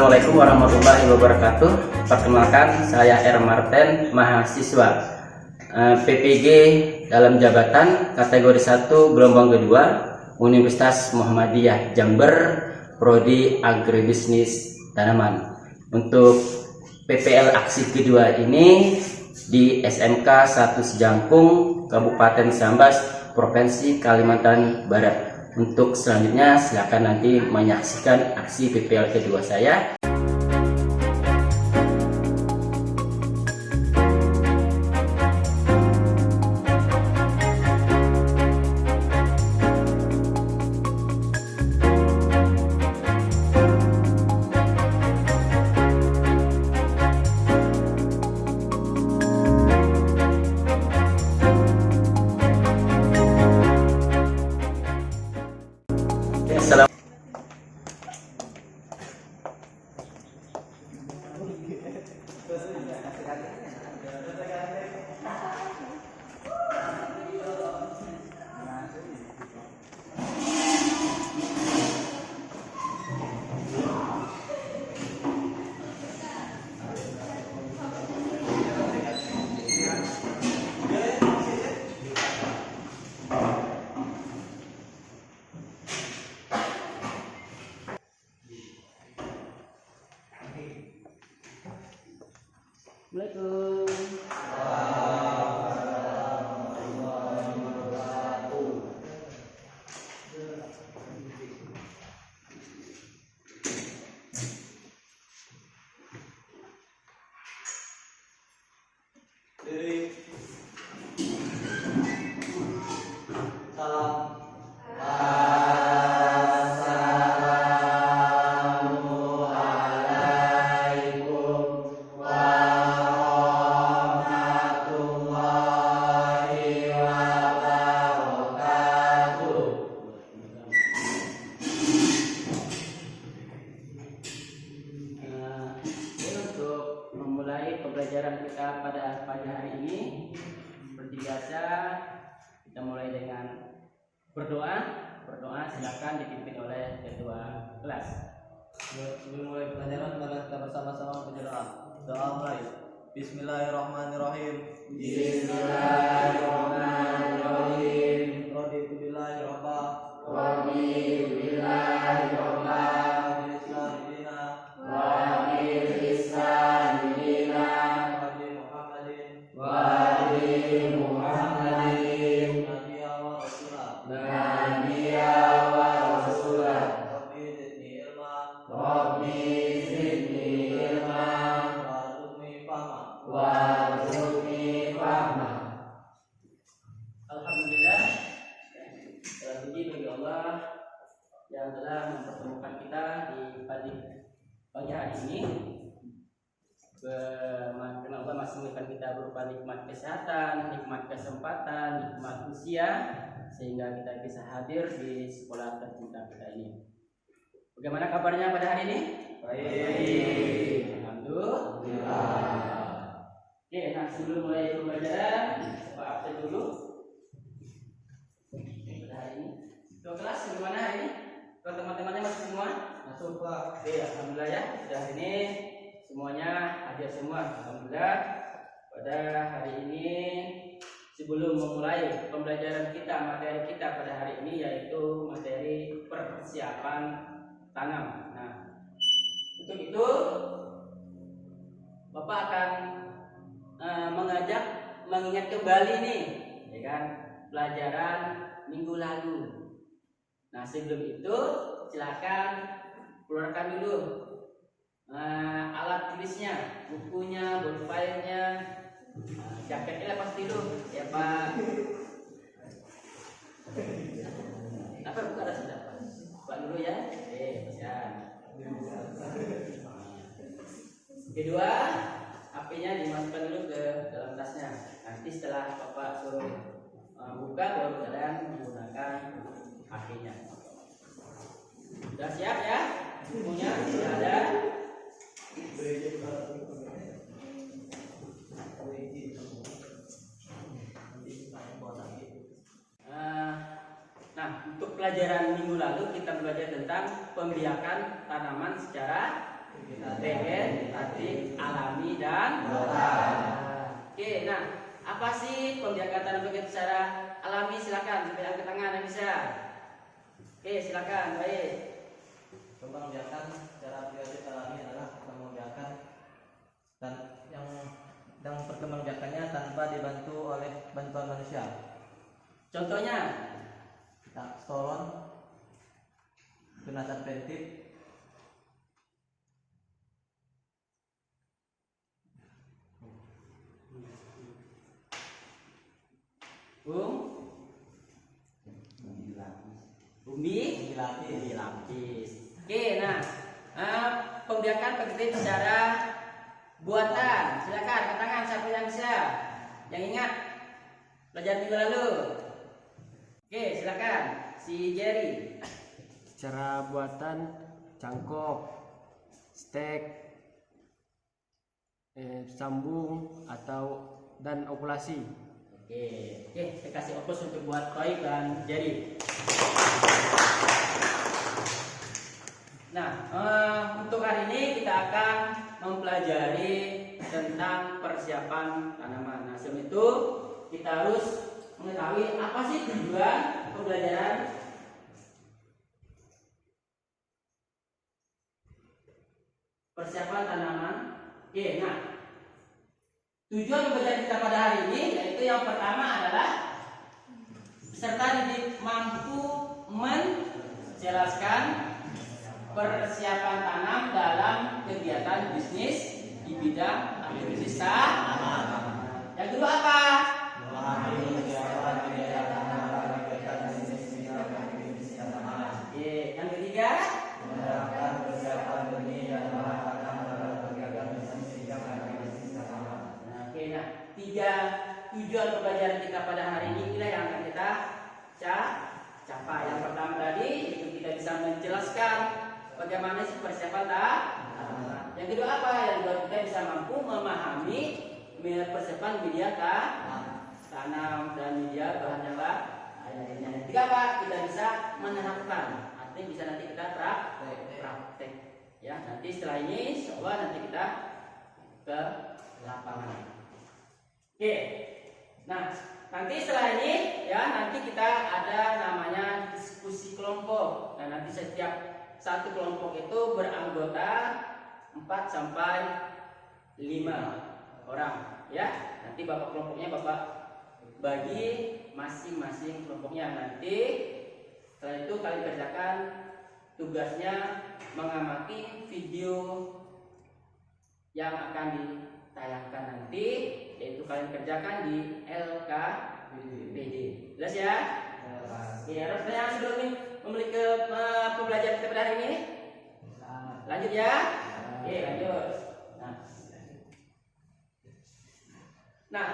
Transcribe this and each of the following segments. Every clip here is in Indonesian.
Assalamualaikum warahmatullahi wabarakatuh. Perkenalkan, saya R. Marten, mahasiswa PPG dalam jabatan kategori 1 gelombang kedua Universitas Muhammadiyah Jember, Prodi Agribisnis Tanaman. Untuk PPL aksi kedua ini di SMK 1 Sejangkung, Kabupaten Sambas, Provinsi Kalimantan Barat. Untuk selanjutnya silakan nanti menyaksikan aksi PPL kedua saya. Pembelajaran kita pada pagi hari ini seperti biasa, kita mulai dengan berdoa. Silakan dipimpin oleh ketua kelas. Sebelum mulai pelajaran, mari kita bersama-sama berdoa. Doa mulai. Bismillahirrahmanirrahim. Bismillahirrahmanirrahim. Raditu billahi rabba. Raditu billahi rabba. Alhamdulillah, terpuji bagi Allah yang telah mempertemukan kita di pagi hari ini. Karena Allah masih memberikan kita berupa nikmat kesehatan, nikmat kesempatan, nikmat usia, sehingga kita bisa hadir di sekolah tercinta kita ini. Bagaimana kabarnya pada hari ini? Baik. Alhamdulillah. Oke, nah sebelum mulai pembelajaran, Pak absen dulu. Pada hari ini, ke kelas gimana hari ini? Kalau teman-temannya masuk semua? Masuk, Pak. Oke, alhamdulillah ya. Sudah ini semuanya hadir semua. Alhamdulillah. Pada hari ini sebelum memulai pembelajaran kita, materi kita pada hari ini yaitu materi persiapan tanam. Nah, untuk itu Bapak akan mengingat kembali nih, ya kan, pelajaran minggu lalu. Nah, sebelum itu silakan keluarkan dulu alat tulisnya, bukunya, bolpennya, jaketnya lepas dulu, ya Pak. Apa buka ada sudah Pak? Buka dulu ya. Bisa. Kedua, HP-nya dimasukkan dulu ke dalam tasnya. Nanti setelah Bapak suruh buka, baru kalian menggunakan HP-nya. Sudah siap ya? Bukunya sudah ada. Nah, untuk pelajaran minggu lalu kita belajar tentang pembiakan tanaman secara Apa sih pembiakan tanam begitu secara alami? Silakan, sampai angkat tangan yang bisa. Oke, silakan. Baik. Kembang biakan secara biotik alami adalah kembang biakan dan yang perkembang biakannya tanpa dibantu oleh bantuan manusia. Contohnya, Stolon, tunasan pentit, umbi lapis. lapis. Oke, nah, pembiakan peneliti secara buatan. Silakan, angkat tangan siapa yang bisa, yang ingat pelajaran minggu lalu. Oke, silakan si Jerry. Cara buatan cangkok, stek, sambung atau dan okulasi. Oke, saya kasih opus untuk buat Toy dan Jerry. Nah, untuk hari ini kita akan mempelajari tentang persiapan tanaman. Nah, sebelum itu kita harus mengetahui apa sih tujuan pembelajaran persiapan tanaman. Oke, nah, tujuan pembelajaran kita pada hari ini yaitu yang pertama adalah peserta didik mampu menjelaskan persiapan tanam dalam kegiatan bisnis di bidang agribisnis tanaman. Yang kedua apa? Yang ketiga? Oke, nah, tiga tujuan pembelajaran kita pada hari ini inilah yang akan kita capai. Yang pertama tadi itu kita bisa menjelaskan bagaimana sih persiapan tanaman. Yang kedua apa? Yang kedua kita bisa mampu memahami persiapan media tanam dan media bahan yang lainnya. Yang ketiga apa? Kita bisa menerapkan. Artinya bisa nanti kita praktek. Ya, nanti setelah ini insyaallah nanti kita ke lapangan. Oke. Nah, nanti setelah ini ya nanti kita ada namanya diskusi kelompok. Nah, nanti setiap satu kelompok itu beranggota 4 sampai 5 orang ya. Nanti bapak kelompoknya bapak bagi masing-masing kelompoknya. Nanti setelah itu kalian kerjakan tugasnya mengamati video yang akan ditayangkan nanti, yaitu kalian kerjakan di LKPD. Jelas ya? Ya, rasanya sebelum membeli ke pembelajaran kita pada hari ini. Lanjut ya. Oke, lanjut. Nah,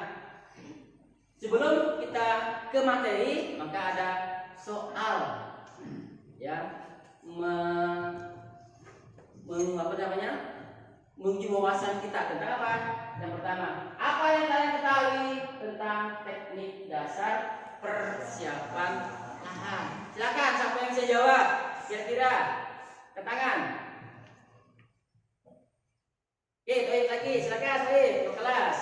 sebelum kita ke materi, maka ada soal ya menguji wawasan kita tentang apa? Yang pertama, apa yang kalian ketahui tentang teknik dasar persiapan lahan? Silakan, siapa yang bisa jawab? Kira-kira ke tangan. Oke, baik lagi, silakan, baik, ke kelas.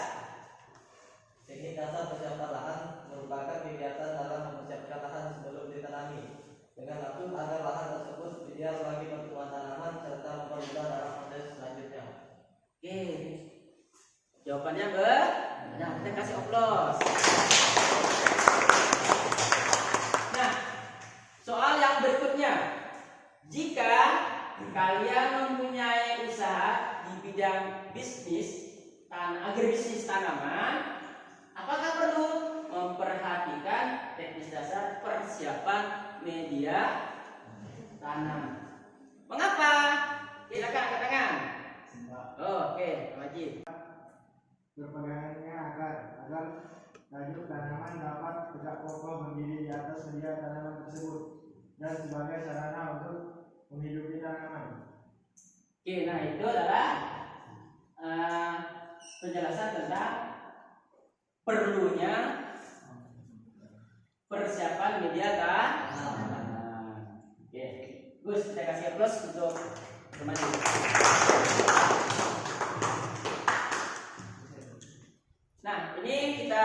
Teknik dasar persiapan lahan merupakan kegiatan dalam mempersiapkan lahan sebelum ditanami dengan maksud agar lahan tersebut ideal bagi pertumbuhan tanaman serta mempermudah dalam proses selanjutnya. Oke, jawabannya benar. Nah, kita kasih oplos. Nah, soal yang berikutnya, jika kalian mempunyai usaha di bidang bisnis agribisnis tanaman, apakah perlu memperhatikan teknis dasar persiapan media tanam? Mengapa? Silakan angkat tangan. Oke, wajib. Berpegangnya agar laju tanaman dapat tegak kokoh berdiri di atas media tanaman tersebut dan sebagai sarana untuk menghidupi tanaman. Oke, nah itu adalah penjelasan tentang perlunya persiapan media tanam. Oke, Gus, kita kasih aplaus untuk teman ini. Nah, ini kita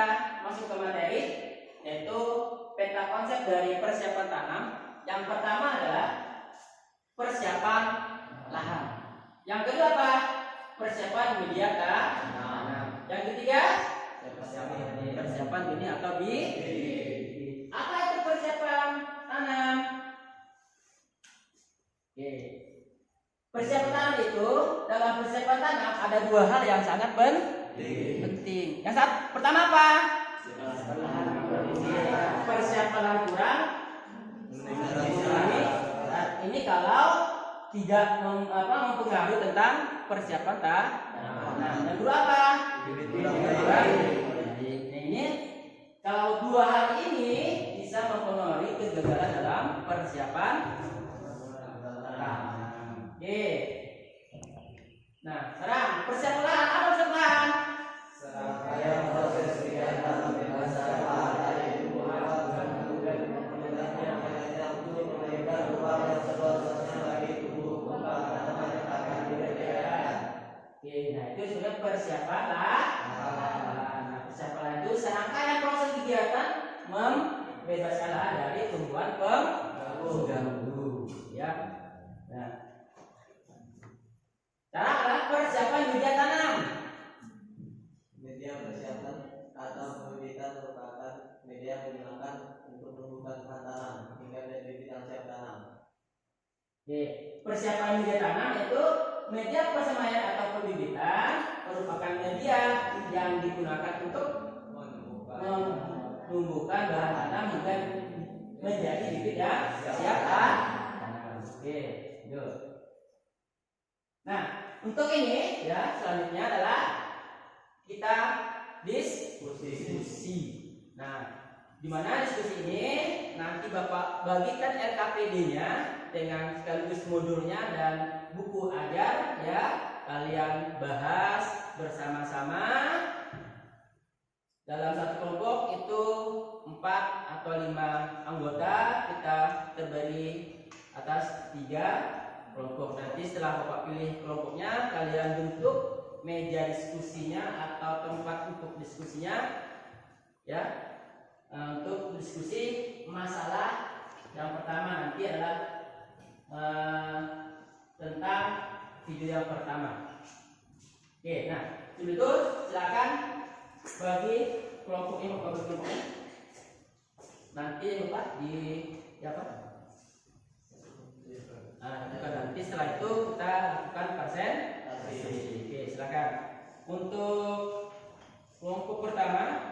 pertama adalah persiapan lahan. Yang kedua apa? Persiapan media tanam. Yang ketiga persiapan benih atau bibit. Apa itu persiapan tanam? Oke. Persiapan tanam itu, dalam persiapan tanam ada dua hal yang sangat penting. Yang pertama apa? Persiapan lahan kurang. Ini kalau tidak mempengaruhi tentang persiapan tanam. Yang kedua apa? Nah, ini kalau dua hal ini bisa mempengaruhi kegagalan dalam persiapan tanam. Oke. Nah, sekarang persiapan lahan, apa persiapan lahan? Serangkaian proses kegiatan pembebasan lahan dari tumbuhan dan yang untuk memberikan ruang yang seluas-luasnya bagi tumbuh kembang tanaman yang akan dipelihara. Oke, nah itu sudah persiapan lahan. Nah, persiapan lahan itu serangkaian proses kegiatan membebaskan lahan dari tumbuhan pengganggu. Ya. Nah, cara adalah persiapan media tanam. Media persiapan atau pembibitan merupakan media yang digunakan untuk menumbuhkan bahan tanam hingga menjadi bibit yang siap tanam. Oke, persiapan media tanam itu media persemaian atau pembibitan merupakan media yang digunakan untuk menumbuhkan bahan tanam hingga menjadi bibit yang siap tanam. Oke, yuk. Nah, untuk ini ya selanjutnya adalah kita diskusi. Nah, di mana diskusi ini nanti Bapak bagikan RKPD-nya dengan sekaligus modulnya dan buku ajar ya. Kalian bahas bersama-sama. Dalam satu kelompok itu 4 atau 5 anggota, kita terbagi atas 3 kelompok. Nanti setelah Bapak pilih kelompoknya, kalian bentuk meja diskusinya atau tempat untuk diskusinya ya, untuk diskusi masalah yang pertama nanti adalah tentang video yang pertama. Oke, nah sebelum itu silakan bagi kelompoknya, bagi kelompoknya nanti Bapak di apa? Nah, nanti setelah itu kita lakukan presentasi. Oke, silakan. Untuk kelompok pertama,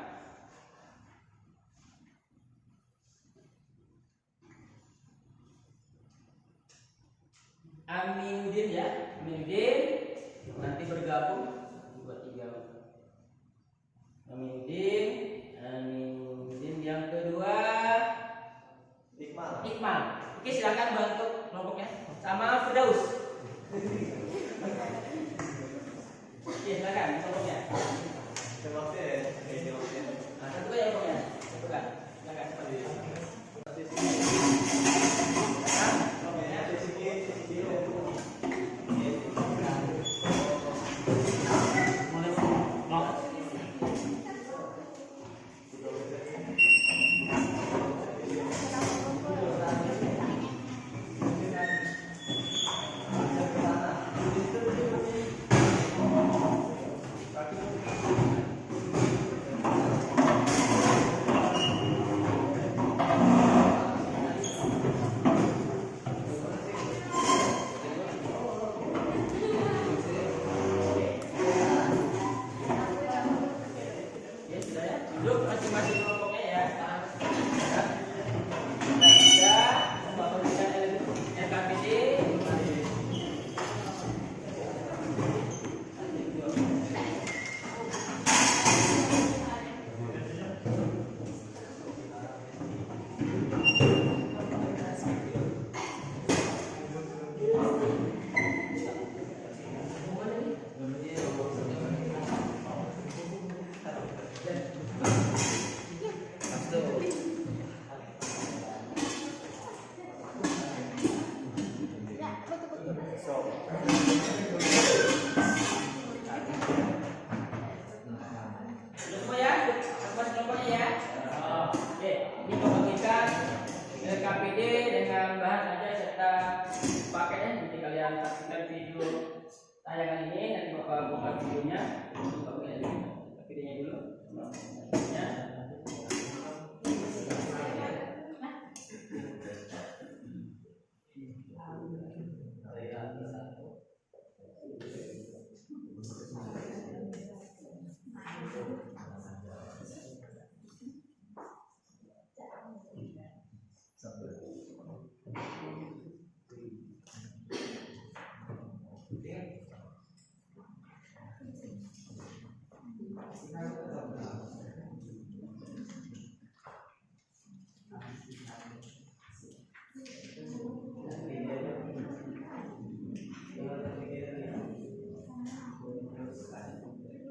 Aminuddin ya, Aminuddin nanti bergabung 2, 3. Aminuddin yang kedua Iqmal. Oke, silakan bantu kelompoknya sama Firdaus. Oke, silakan kelompoknya. Nah, satu ya kelompoknya. Satu kan. Silakan seperti itu. tayangan ini, nanti Bapak buka videonya. Buka videonya dulu. Ya.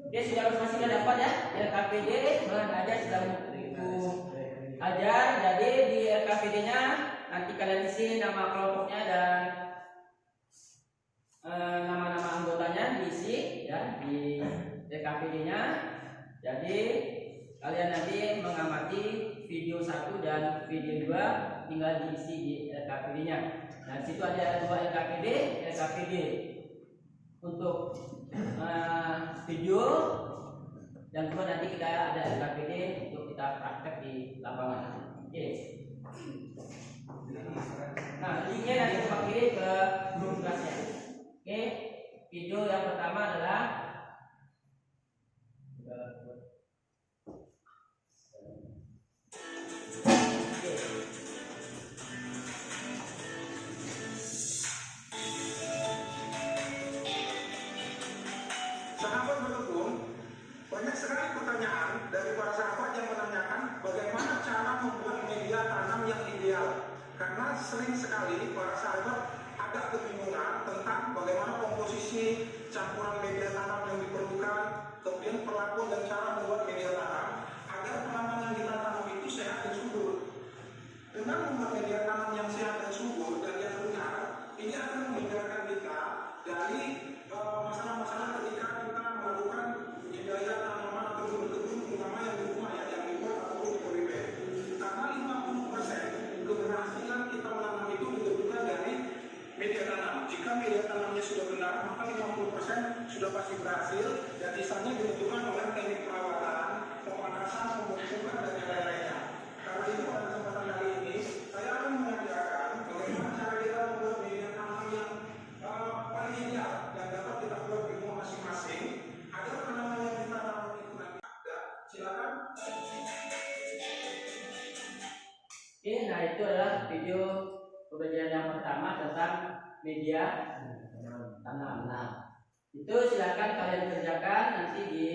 Oke, sudah masih sudah dapat ya LKPD, bahan ajar sudah Ibu ajar. Jadi di LKPD-nya nanti kalian isi nama kelompoknya dan nama-nama anggotanya diisi ya di LKPD-nya. Jadi kalian nanti mengamati video 1 dan video 2 tinggal diisi di LKPD-nya. Nah, situ ada 2 LKPD untuk video dan juga nanti kita ada LKPD untuk kita praktek di lapangan. Oke. Nah, linknya nanti kita kirim ke grup kelasnya. Oke. Video yang pertama adalah Sahabat berkebun, banyak sekali pertanyaan dari para sahabat yang menanyakan bagaimana cara membuat media tanam yang ideal. Karena sering sekali para sahabat agak kebingungan tentang bagaimana komposisi campuran media tanam yang diperlukan, kemudian perlakuan dan cara membuat media tanam agar tanaman yang kita tanam itu sehat dan subur. Dengan membuat media tanam yang sehat dan subur dan yang benar, ini akan menghindarkan kita dari masalah-masalah ketika kita melakukan budidaya tanaman atau kebun-kebun terutama yang di rumah ya, yang dibuat ataupun di kuliah. Karena 50% keberhasilan kita menanam itu ditentukan dari media tanam. Jika media tanamnya sudah benar, maka 50% sudah pasti berhasil dan sisanya ditentukan oleh teknik perawatan, pemanasan, pemupukan dan yang lain-lainnya. Karena itu pada kesempatan kali ini saya akan mengajarkan bagaimana cara kita membuat media tanam yang paling ideal dan dapat kita buat di rumah masing-masing agar tanaman yang ditanam itu nanti ada. Silakan. Oke, nah itu adalah video pembelajaran yang pertama tentang media tanam. Nah, itu silakan kalian kerjakan nanti di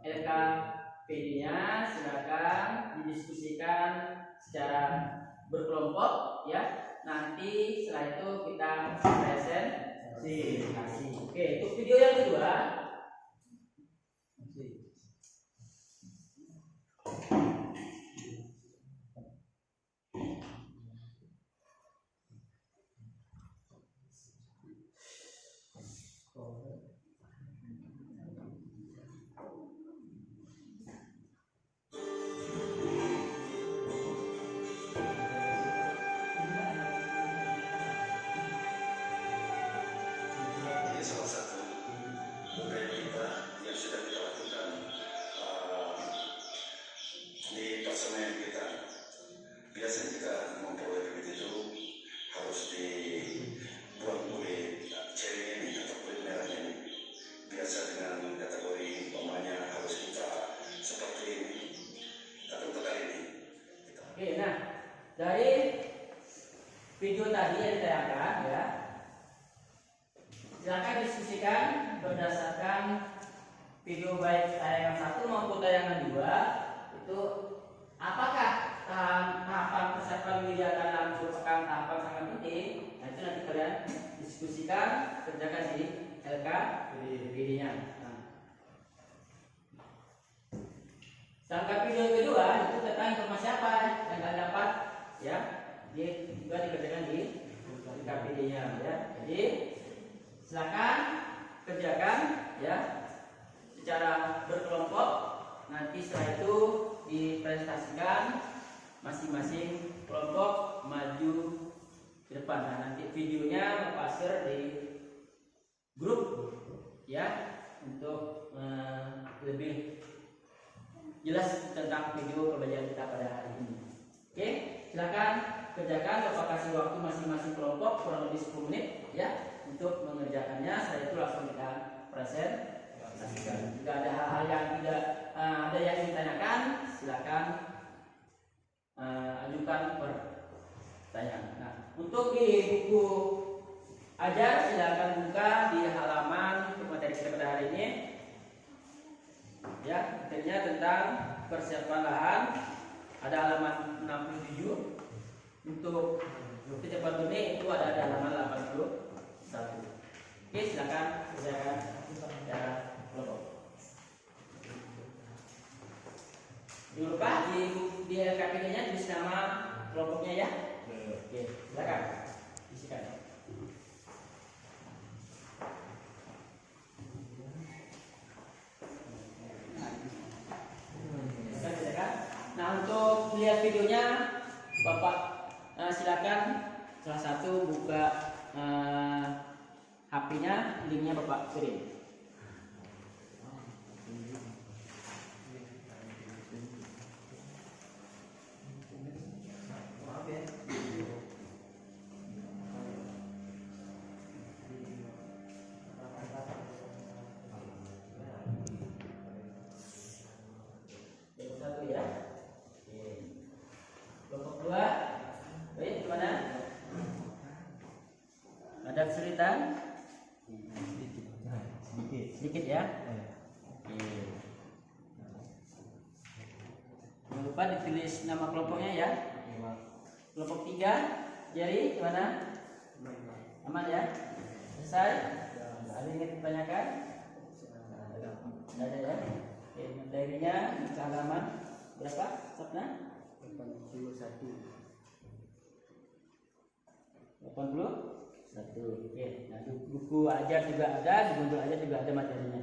LKPD-nya, silakan didiskusikan secara berkelompok ya. Nanti setelah itu kita presentasi. Oke, untuk video yang kedua Ini salah satu budaya kita yang sudah kita lakukan di persemaian kita. Biasa kita memperoleh bibit itu harus dibuang kulit ceri ini atau kulit merahnya ini. Biasa dengan kategori umpamanya harus kita seperti ini. Tapi untuk kali ini kita Oke, nah dari video tadi yang ditayangkan ya, silakan diskusikan berdasarkan video baik tayangan 1 maupun tayangan 2 itu apakah tahapan persiapan media tanam merupakan tahapan sangat penting. Nah itu nanti kalian diskusikan, kerjakan di LKPD-nya. Nah. Sedangkan video kedua itu tentang informasi apa yang kalian dapat ya, juga dikerjakan di LKPD-nya ya. Jadi silakan kerjakan ya secara berkelompok. Nanti setelah itu dipresentasikan masing-masing kelompok maju ke depan. Nah, nanti videonya Bapak share di grup ya untuk lebih jelas tentang video pembelajaran kita pada hari ini. Oke, silakan kerjakan. Bapak kasih waktu masing-masing kelompok kurang lebih 10 menit ya untuk mengerjakannya. Setelah itu langsung kita presentasikan. Jika ada hal-hal yang tidak ada yang ingin ditanyakan, silakan ajukan pertanyaan. Nah, untuk di buku ajar silakan buka di halaman untuk materi kita pada hari ini. Ya, materinya tentang persiapan lahan. Ada halaman 67. Untuk kecepatan ini itu ada di halaman 81. Oke, silakan kerjakan secara kelompok. Jangan lupa di LKPD-nya tulis nama kelompoknya ya. Oke, silakan isikan. Nah, untuk melihat videonya Bapak silakan salah satu buka HP-nya, linknya Bapak kirim. Ada kesulitan? Sedikit ya. Oke. Jangan lupa ditulis nama kelompoknya ya. Kelompok 3, Jerry gimana? Aman ya? Selesai? Ada yang ingin ditanyakan? Tidak ada ya? Oke, materinya di halaman berapa? Sabna? 81. Oke, nah buku ajar juga ada, di bundel ajar juga ada materinya.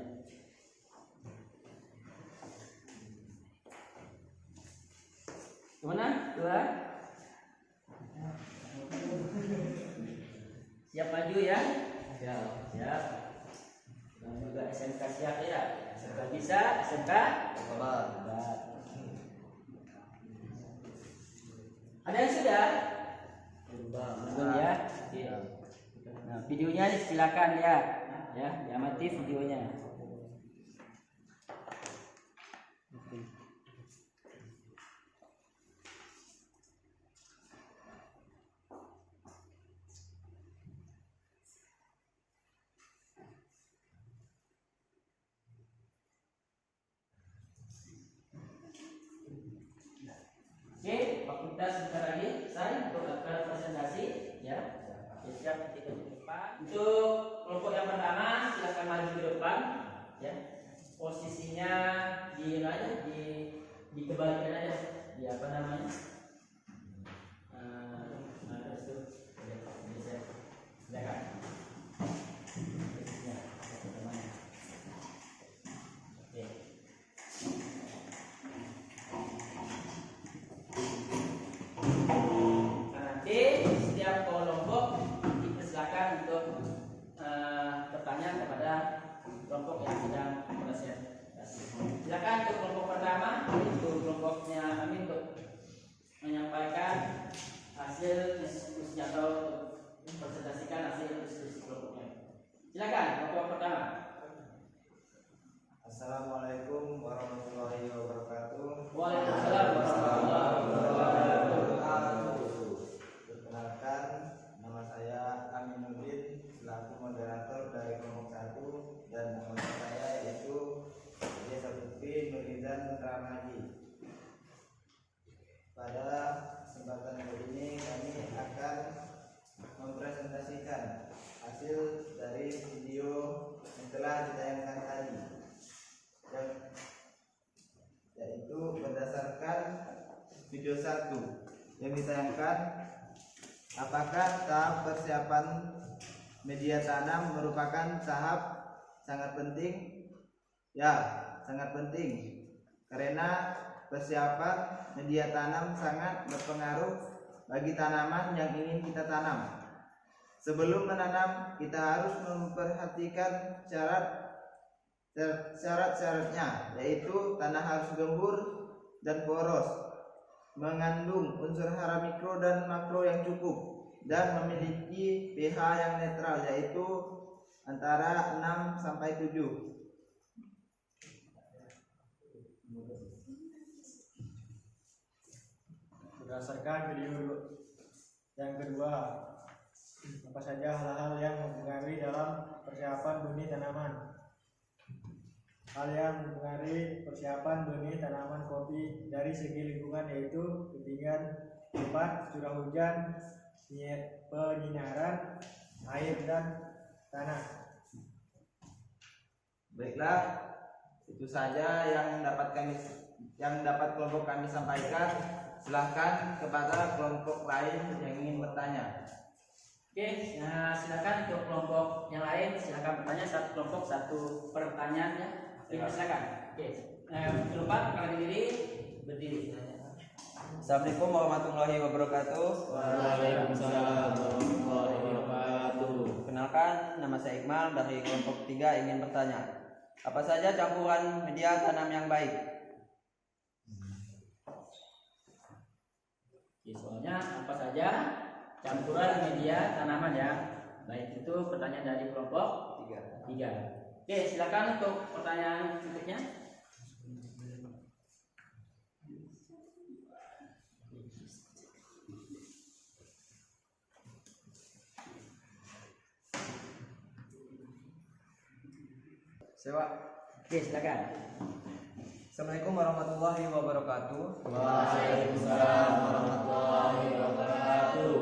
Gimana? Dua? Siap maju ya? Siap. Dan juga SMK siap ya? SMK bisa, SMK? Sabar. Ada yang sudah? Belum ya? Oke. Nah, videonya silakan ya, diamati videonya. Oke, waktu kita sebentar lagi selesai untuk acara presentasi ya. Siap ketika di depan. Untuk kelompok yang pertama silakan maju ke depan ya. Posisinya dikembalikan aja di apa namanya? Terus tuh. Silakan. Oke. Nanti setiap kelompok dipersilakan untuk bertanya kepada kelompok yang sedang presentasi. Silakan untuk kelompok pertama, itu kelompoknya Amin untuk menyampaikan hasil diskusi atau presentasikan hasil diskusi kelompoknya. Silakan kelompok pertama. Assalamualaikum warahmatullahi wabarakatuh. Waalaikumsalam warahmatullahi wabarakatuh. Perkenalkan, nama saya Aminuddin selaku moderator dari kelompok 1 dan nama saya yaitu Desa Putri Nurizan Ramadi. Pada kesempatan kali ini kami akan mempresentasikan hasil dari video yang telah ditayangkan tadi, yaitu berdasarkan video 1 yang ditayangkan, apakah tahap persiapan media tanam merupakan tahap sangat penting? Ya, sangat penting karena persiapan media tanam sangat berpengaruh bagi tanaman yang ingin kita tanam. Sebelum menanam, kita harus memperhatikan syarat-syaratnya, yaitu tanah harus gembur dan poros, mengandung unsur hara mikro dan makro yang cukup, dan memiliki pH yang netral, yaitu antara 6 sampai 7. Berdasarkan video yang kedua, apa saja hal-hal yang mempengaruhi dalam persiapan benih tanaman? Hal yang mempengaruhi persiapan benih tanaman kopi dari segi lingkungan yaitu ketinggian tempat, curah hujan, penyinaran, air dan tanah. Baiklah, itu saja yang dapat kelompok kami sampaikan. Silahkan kepada kelompok lain yang ingin bertanya. Oke, nah silakan untuk kelompok yang lain, silakan bertanya. Satu kelompok satu pertanyaan ya. Oke, silakan. Oke, lupa kalian diri berdiri. Assalamualaikum warahmatullahi wabarakatuh. Waalaikumsalam warahmatullahi wabarakatuh. Kenalkan, nama saya Iqmal dari kelompok 3 ingin bertanya. Apa saja campuran media tanam yang baik? Oke, soalnya apa saja campuran media tanaman ya. Baik, itu pertanyaan dari kelompok 3. Oke, silakan untuk pertanyaan berikutnya. Sewa. Oke, silakan. Assalamualaikum warahmatullahi wabarakatuh. Waalaikumsalam warahmatullahi wabarakatuh.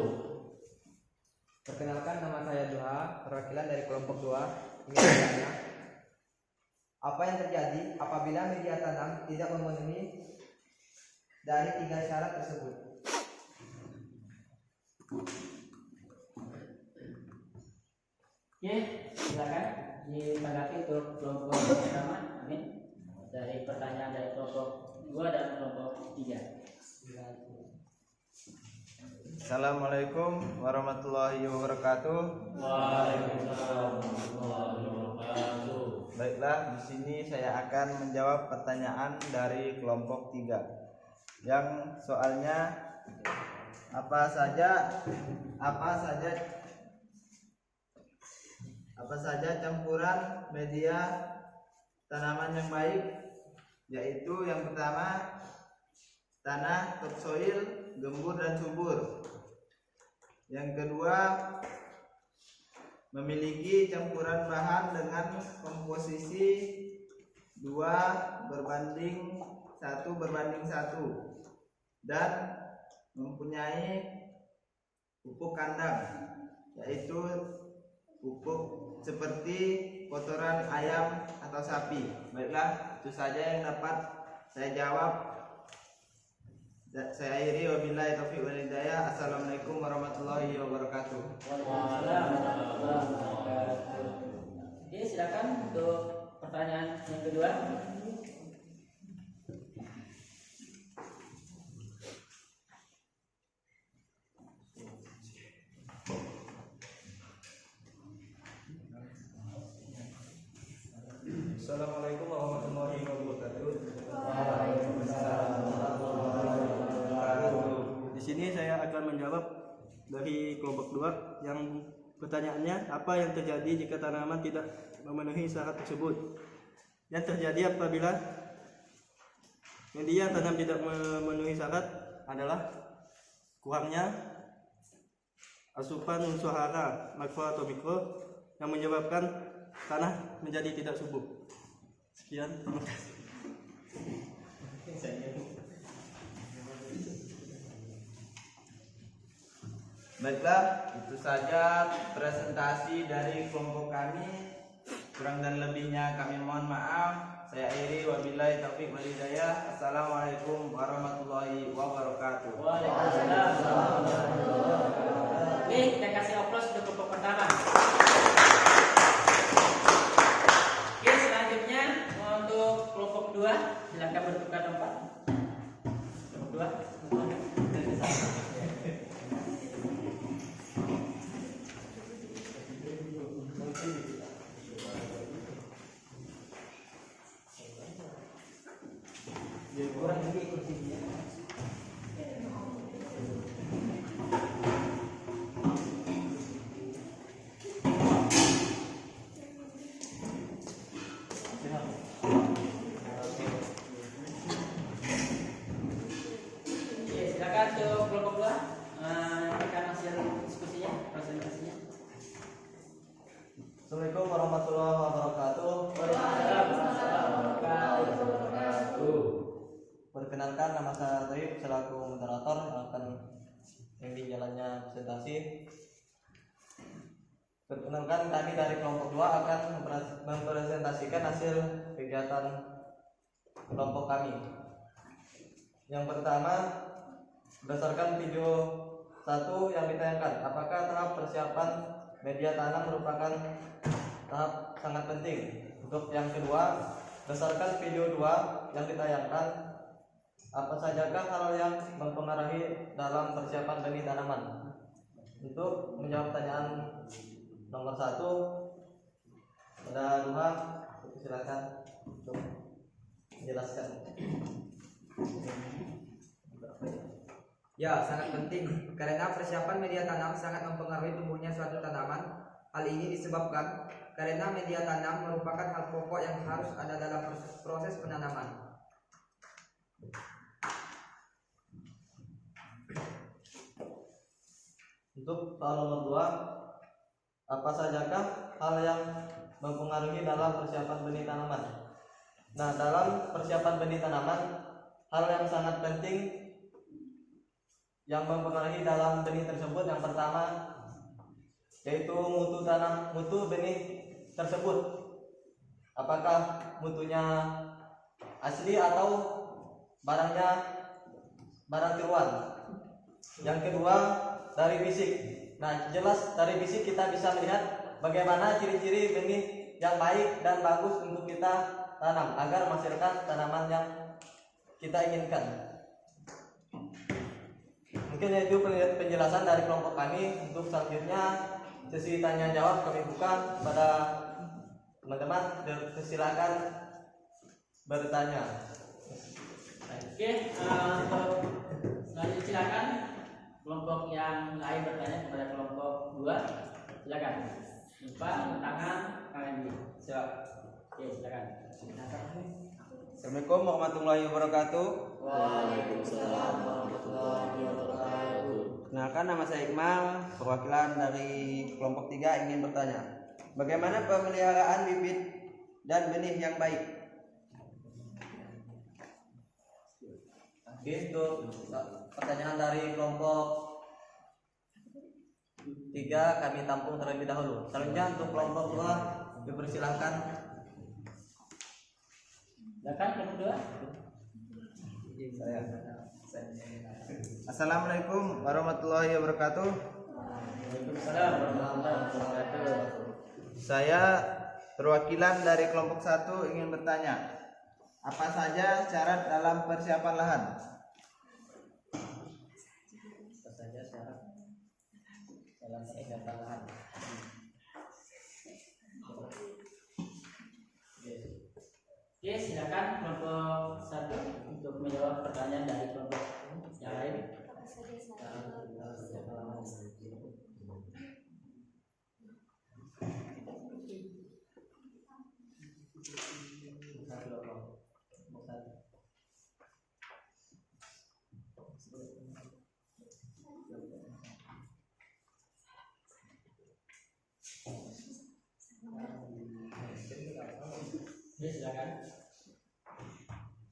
Perkenalkan, nama saya Duha, perwakilan dari kelompok 2. Ingin bertanya, apa yang terjadi apabila media tanam tidak memenuhi dari 3 syarat tersebut? Oke, silakan ditanggapi untuk kelompok pertama. Amin. Dari pertanyaan dari kelompok 2 dan kelompok 3. Assalamualaikum warahmatullahi wabarakatuh. Waalaikumsalam warahmatullahi wabarakatuh. Baiklah, di sini saya akan menjawab pertanyaan dari kelompok 3. Yang soalnya apa saja campuran media tanaman yang baik, yaitu yang pertama tanah topsoil gembur dan subur. Yang kedua, memiliki campuran bahan dengan komposisi 2:1 dan mempunyai pupuk kandang, yaitu pupuk seperti kotoran ayam atau sapi. Baiklah, itu saja yang dapat saya jawab. Saya akhiri, wabillahi taufiq wal hidayah. Assalamualaikum warahmatullahi wabarakatuh. Waalaikumsalam warahmatullahi wabarakatuh. Oke, silakan untuk pertanyaan yang kedua. Assalamualaikum warahmatullahi wabarakatuh. Di sini saya akan menjawab dari kelompok 2 yang pertanyaannya, apa yang terjadi jika tanaman tidak memenuhi syarat tersebut? Yang terjadi apabila media tanam tidak memenuhi syarat adalah kurangnya asupan unsur hara makro atau mikro yang menyebabkan tanah menjadi tidak subur. Sekian, terima kasih. Baiklah, itu saja presentasi dari kelompok kami. Kurang dan lebihnya kami mohon maaf. Saya akhiri, wabillahi taufiq wal hidayah. Assalamualaikum warahmatullahi wabarakatuh. Waalaikumsalam warahmatullahi wabarakatuh. Oke, kita kasih aplaus untuk kelompok pertama. Oke, selanjutnya untuk kelompok 2, silakan bertukar tempat. Kelompok 2. kurang lagi kursinya. Oke, silakan untuk kelompok 2 menyampaikan hasil diskusinya, presentasinya. Assalamualaikum warahmatullahi wabarakatuh. Perkenalkan, nama saya Taib selaku moderator yang akan membimbing jalannya presentasi. Perkenalkan, kami dari kelompok 2 akan mempresentasikan hasil kegiatan kelompok kami. Yang pertama, berdasarkan video 1 yang ditayangkan, apakah tahap persiapan media tanam merupakan tahap sangat penting? Untuk yang kedua, berdasarkan video 2 yang ditayangkan, apa sajakah hal yang mempengaruhi dalam persiapan benih tanaman? Untuk menjawab pertanyaan nomor 1, ada Duha, silakan untuk menjelaskan. Ya, sangat penting karena persiapan media tanam sangat mempengaruhi tumbuhnya suatu tanaman. Hal ini disebabkan karena media tanam merupakan hal pokok yang harus ada dalam proses penanaman. Untuk soal nomor 2, apa sajakah hal yang mempengaruhi dalam persiapan benih tanaman? Nah, dalam persiapan benih tanaman, hal yang sangat penting yang mempengaruhi dalam benih tersebut, yang pertama yaitu mutu tanah, mutu benih tersebut. Apakah mutunya asli atau barangnya barang tiruan? Yang kedua, dari fisik. Nah, jelas dari fisik kita bisa melihat bagaimana ciri-ciri benih yang baik dan bagus untuk kita tanam agar menghasilkan tanaman yang kita inginkan. Mungkin itu penjelasan dari kelompok kami. Untuk selanjutnya sesi tanya jawab kami buka pada teman-teman, silakan bertanya. Oke, untuk selanjutnya silakan kelompok yang lain bertanya kepada kelompok 2. Silakan. Lupa angkat tangan kalian dulu. Siap. Oke, silakan. Assalamualaikum warahmatullahi wabarakatuh. Waalaikumsalam warahmatullahi wabarakatuh. Kenalkan, nama saya Iqmal, perwakilan dari kelompok 3 ingin bertanya, bagaimana pemeliharaan bibit dan benih yang baik? Oke, untuk pertanyaan dari kelompok 3 kami tampung terlebih dahulu. Selanjutnya untuk kelompok 2 dipersilahkan. Silakan kelompok 2. Assalamualaikum warahmatullahi wabarakatuh. Waalaikumsalam warahmatullahi wabarakatuh. Saya perwakilan dari kelompok 1 ingin bertanya, apa saja syarat dalam persiapan lahan? Apa saja syarat dalam persiapan lahan? Oke, silakan kelompok 1 untuk menjawab pertanyaan dari kelompok yang lain. Ya, silakan.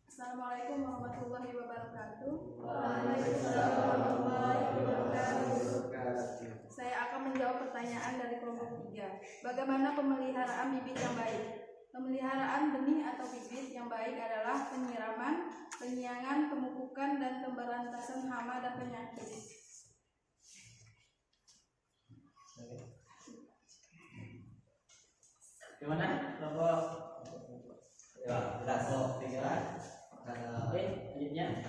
Assalamualaikum warahmatullahi wabarakatuh. Waalaikumsalam warahmatullahi wabarakatuh. Saya akan menjawab pertanyaan dari kelompok 3. Bagaimana pemeliharaan bibit yang baik? Pemeliharaan benih atau bibit yang baik adalah penyiraman, penyiangan, pemupukan, dan pemberantasan hama dan penyakit. Gimana kelompok? Ya, kelompok 3 Oke, selanjutnya.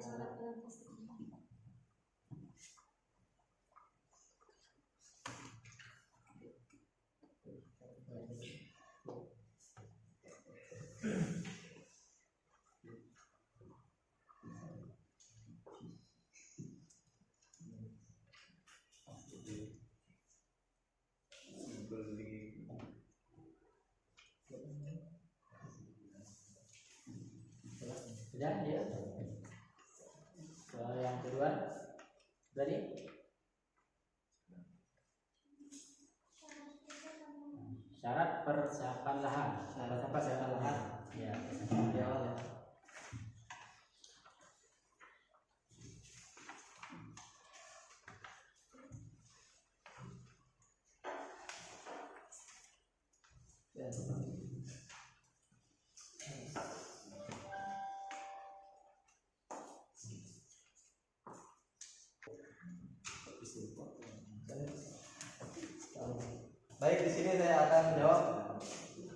sholat dalam istiqomah. Sudah ya. Soal yang kedua tadi syarat persiapan lahan. Syarat apa persiapan lahan? Ya, di awal ya. Baik, di sini saya akan menjawab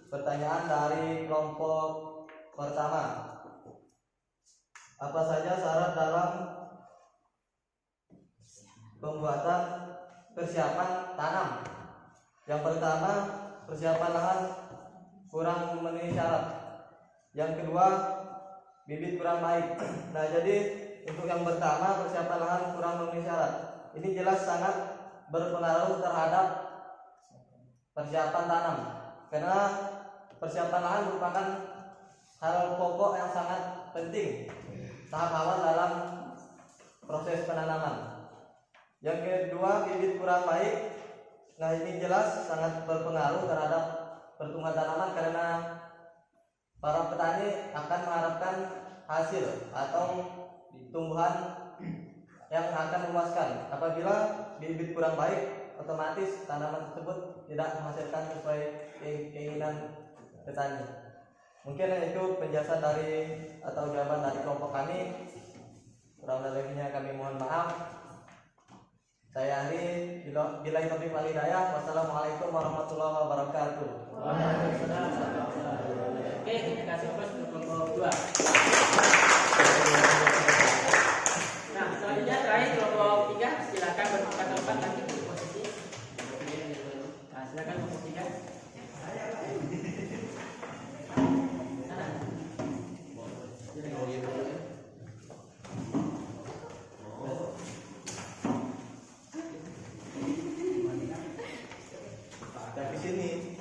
pertanyaan dari kelompok pertama. Apa saja syarat dalam pembuatan persiapan tanam? Yang pertama, persiapan lahan kurang memenuhi syarat. Yang kedua, bibit kurang baik. Nah, jadi untuk yang pertama, persiapan lahan kurang memenuhi syarat. Ini jelas sangat berpengaruh terhadap persiapan tanam, karena persiapan lahan merupakan hal pokok yang sangat penting tahap awal dalam proses penanaman. Yang kedua, bibit kurang baik. Nah, ini jelas sangat berpengaruh terhadap pertumbuhan tanaman, karena para petani akan mengharapkan hasil atau tumbuhan yang akan memuaskan. Apabila bibit kurang baik, otomatis tanaman tersebut tidak menghasilkan sesuai keinginan petani. Mungkin itu penjelasan dari atau jawaban dari kelompok kami. Kurang lebihnya kami mohon maaf. Saya Ari, bila taufiq wal hidayah. Wassalamualaikum warahmatullahi wabarakatuh. Waalaikumsalam. Oke, kita kasih fokus untuk kelompok 2. Nah, selanjutnya terakhir kelompok 3, silakan bertempat tempat nanti di posisi. Nah, silakan kelompok 3. Dari sini.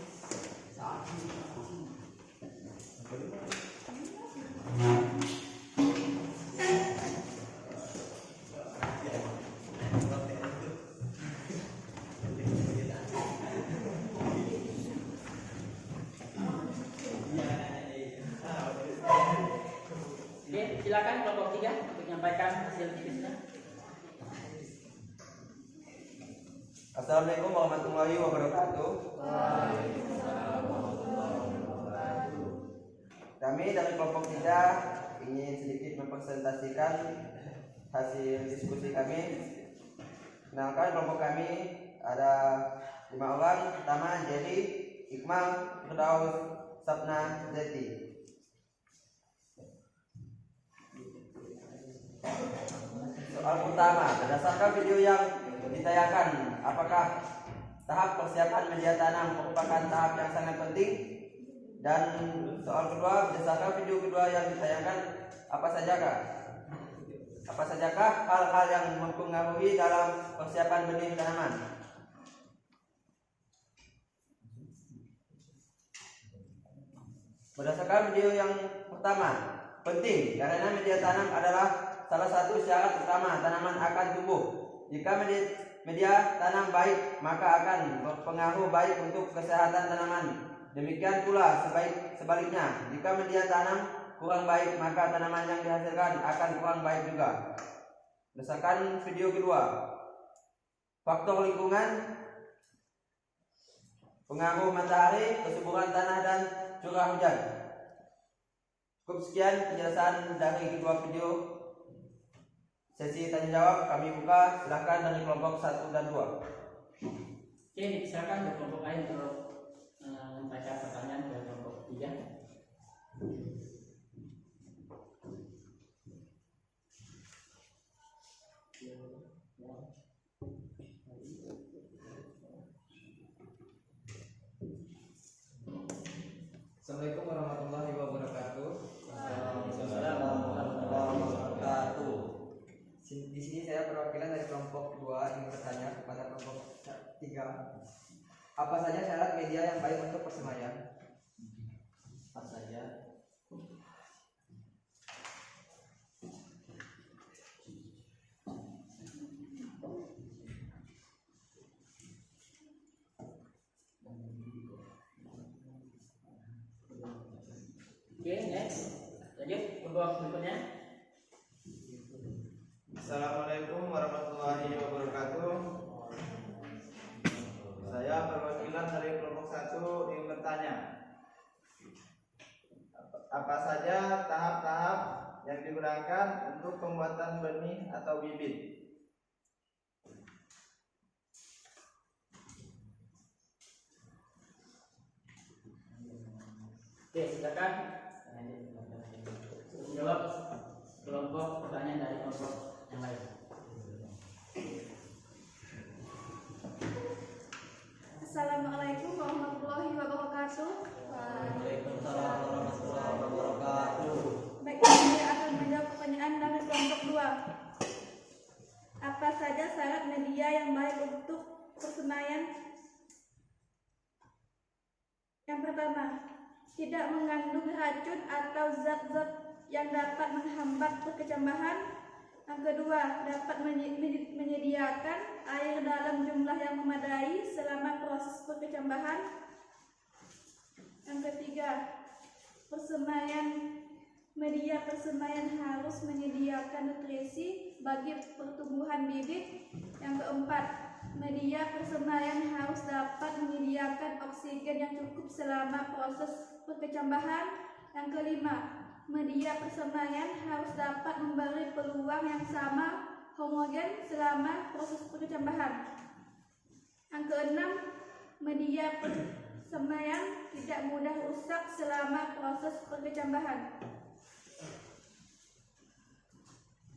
Oke, silakan kelompok 3 untuk menyampaikan hasil kritisnya. Assalamualaikum warahmatullahi wabarakatuh. Kami dari kelompok 3 ingin sedikit mempresentasikan hasil diskusi kami. Kenalkan, kelompok kami ada 5 orang. Pertama, Jerry, Iqmal, Firdaus, Sapna, Zeti. Soal pertama, berdasarkan video yang ditayangkan, apakah tahap persiapan media tanam merupakan tahap yang sangat penting? Dan soal kedua, berdasarkan video kedua yang ditayangkan, apa sajakah hal-hal yang mempengaruhi dalam persiapan benih tanaman? Berdasarkan video yang pertama, penting karena media tanam adalah salah satu syarat utama tanaman akan tumbuh. Jika media tanam baik, maka akan berpengaruh baik untuk kesehatan tanaman. Demikian pula sebaliknya, jika media tanam kurang baik, maka tanaman yang dihasilkan akan kurang baik juga. Berdasarkan video kedua, faktor lingkungan, pengaruh matahari, kesuburan tanah, dan curah hujan. Cukup sekian penjelasan dari kedua video. Sesi tanya jawab kami buka, silakan dari kelompok 1 dan 2. Oke, silakan untuk kelompok lain untuk menyampaikan pertanyaan ke kelompok 3. 3. Apa saja syarat media yang baik untuk persemaian? Apa saja? Oke, next. Lanjut kelompok berikutnya. Assalamualaikum warahmatullahi wabarakatuh. Saya perwakilan dari kelompok 1 ingin bertanya, apa saja tahap-tahap yang digunakan untuk pembuatan benih atau bibit? Oke, silakan. Jawab kelompok pertanyaan dari kelompok yang lain. Assalamualaikum warahmatullahi wabarakatuh. Waalaikumsalam warahmatullahi wabarakatuh. Baik, saya akan menjawab pertanyaan dari kelompok 2. Apa saja syarat media yang baik untuk persemaian? Yang pertama, tidak mengandung racun atau zat-zat yang dapat menghambat perkecambahan. Yang kedua, dapat menyediakan air dalam jumlah yang memadai selama proses perkecambahan. Yang ketiga, media persemaian harus menyediakan nutrisi bagi pertumbuhan bibit. Yang keempat, media persemaian harus dapat menyediakan oksigen yang cukup selama proses perkecambahan. Yang kelima, media persemaian harus dapat memberi peluang yang sama homogen selama proses perkecambahan. Yang keenam, media persemaian tidak mudah rusak selama proses perkecambahan.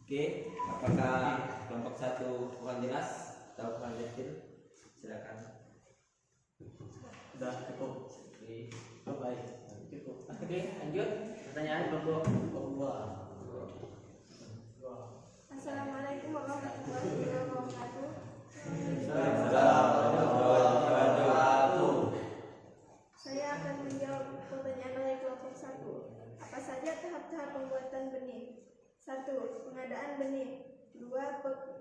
Oke, apakah kelompok 1 kurang jelas atau kurang yakin? Silakan. Sudah cukup. Oke, baik. Cukup. Oke, lanjut. Pertanyaan kelompok 2. Assalamualaikum warahmatullahi wabarakatuh. Saya akan menjawab pertanyaan dari kelompok 1. Apa saja tahap-tahap pembuatan benih? 1. Pengadaan benih. 2.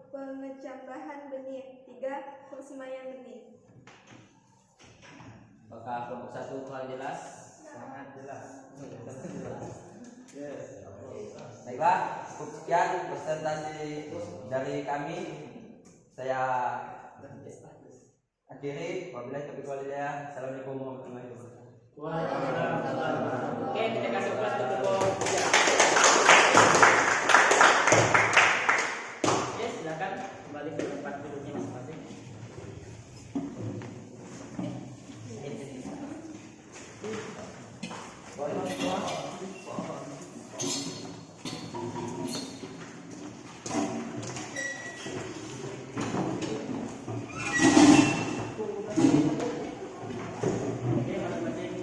Pengecambahan benih. 3. Persemaian benih. Apakah kelompok 1 kurang jelas? Sangat jelas. Yes. Baiklah, cukup sekian presentasi dari kami. Saya akhiri. Wabillahi taufiq wal hidayah. Assalamualaikum warahmatullahi wabarakatuh. Waalaikumsalam. Oke, kita kasih kelas untuk kelompok 3. Oke, silakan kembali ke tempat duduknya masing-masing. Oke, masing-masing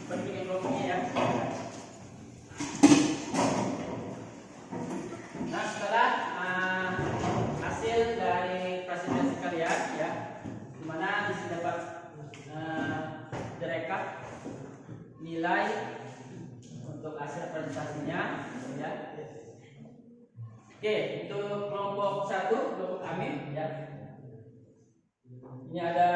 pergi ke kelompoknya ya. Nah, setelah hasil dari presentasi kalian ya, dimana bisa dapat direkap nilai untuk hasil presentasinya ya. Oke, untuk kelompok 1, kelompok Amin ya. Ini ada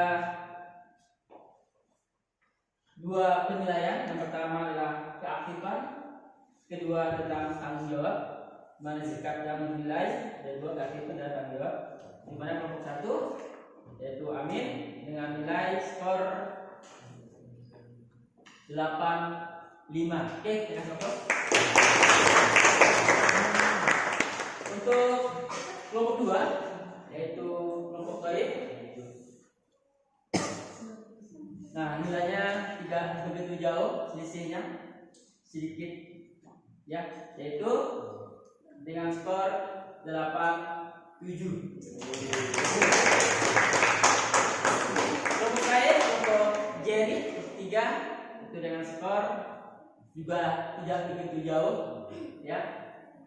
2 penilaian. Yang pertama adalah keaktifan, kedua tentang tanggung jawab, mana sikap yang menilai, dan 2 keaktifan dan tanggung jawab. Di mana kelompok 1 yaitu Amin dengan nilai skor 85. Oke, kita foto. Untuk kelompok 2 yaitu kelompok Baik. Nah, nilainya tidak begitu jauh, selisihnya sedikit ya, yaitu dengan skor 87. Kelompok lain, kelompok Jerry 3 itu dengan skor juga tidak begitu jauh ya,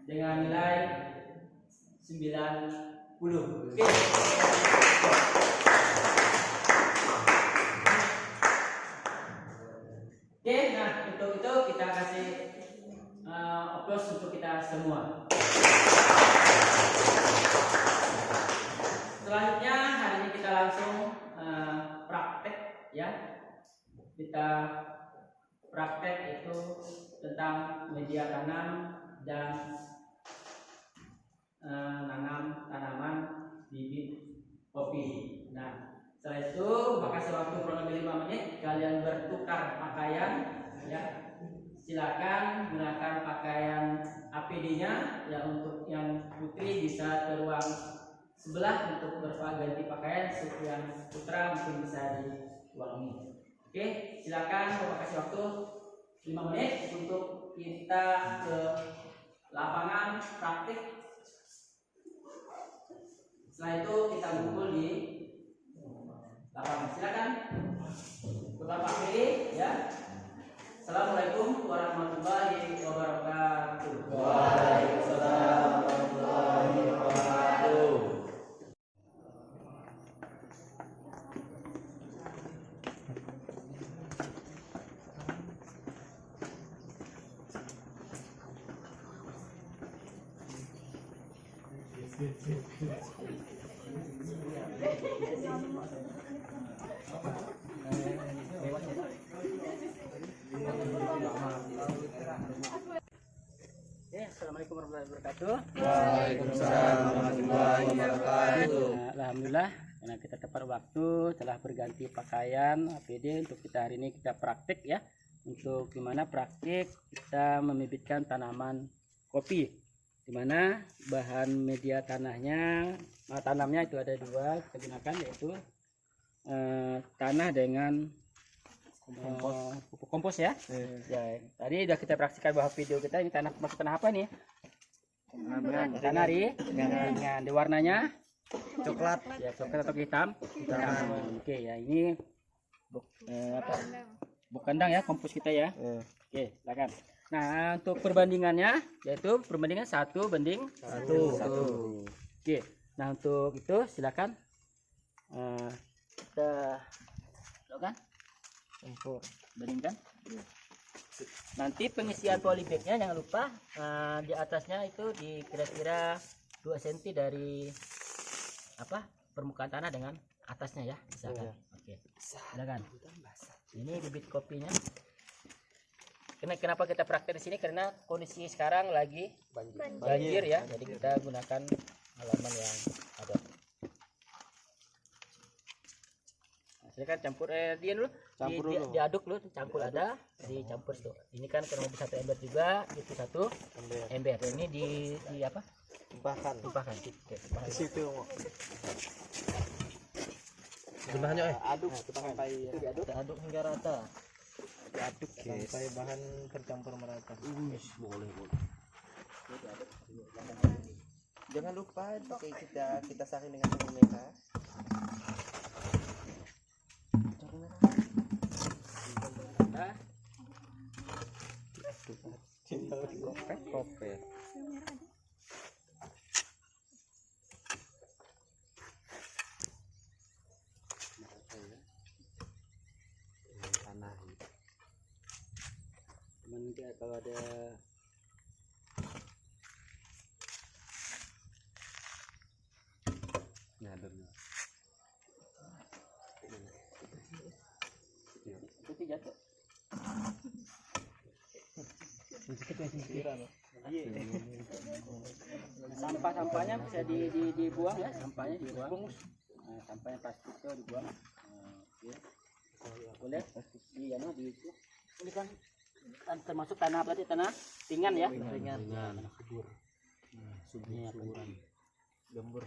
dengan nilai 90. Oke. untuk itu kita kasih applause untuk kita semua. Selanjutnya hari ini kita langsung praktek ya. Kita praktek itu tentang media tanam dan nanam tanaman bibit kopi. Nah, setelah itu kasih waktu kurang lebih 5 menit, kalian bertukar pakaian ya. Silakan gunakan pakaian APD-nya ya. Untuk yang putri bisa ke ruang sebelah untuk berganti pakaian, yang putra mungkin bisa di ruang ini. Oke, silakan Bapak kasih waktu 5 menit untuk kita ke lapangan praktik. Setelah itu kita ngumpul di lapangan. Silakan Bapak pilih ya. Assalamualaikum warahmatullahi wabarakatuh. Waalaikumsalam warahmatullahi wabarakatuh. Assalamualaikum warahmatullahi wabarakatuh. Waalaikumsalam warahmatullahi wabarakatuh. Alhamdulillah, karena kita tepat waktu telah berganti pakaian APD untuk kita hari ini kita praktik ya. Untuk dimana praktik kita membibitkan tanaman kopi, dimana bahan media tanamnya itu ada 2 kita gunakan, yaitu tanah dengan pupuk kompos ya. Ya. Tadi sudah kita praktikkan bahwa video kita ini masuk tanah apa nih? Tanah ringan. Di warnanya coklat. Ya, coklat atau hitam. Oke, ya ini buk kandang ya, kompos kita ya. Oke, silakan. Nah, untuk perbandingannya yaitu perbandingan 1 banding 1. Oke. Nah, untuk itu silakan kita lakukan bandingkan. Nanti pengisian polybagnya jangan lupa di atasnya itu di kira-kira 2 cm dari permukaan tanah dengan atasnya ya, misalkan. Oke, silakan. Ini bibit kopinya. Kenapa kita praktek di sini? Karena kondisi sekarang lagi banjir ya, jadi kita gunakan halaman yang ada. Silakan campur dulu. Diaduk dulu, campur ada, dicampur tuh. Ini kan kurang lebih 1 ember juga, itu 1 ember. Ini di apa? Tumpahkan. Oke, di situ. Jumlahnya aduk sampai aduk hingga rata. diaduk sampai bahan tercampur merata. Boleh. Jangan lupa pakai kita saring dengan mereka. Kopet. Nanti kalau ada putih jatuh. Sampahnya bisa dibuang ya, sampahnya dibuang. Nah, sampahnya plastik itu dibuang. Ya. Boleh di itu. Ini kan termasuk tanah berarti tanah ringan ya. Ringan. Subur. Subur. Gembur.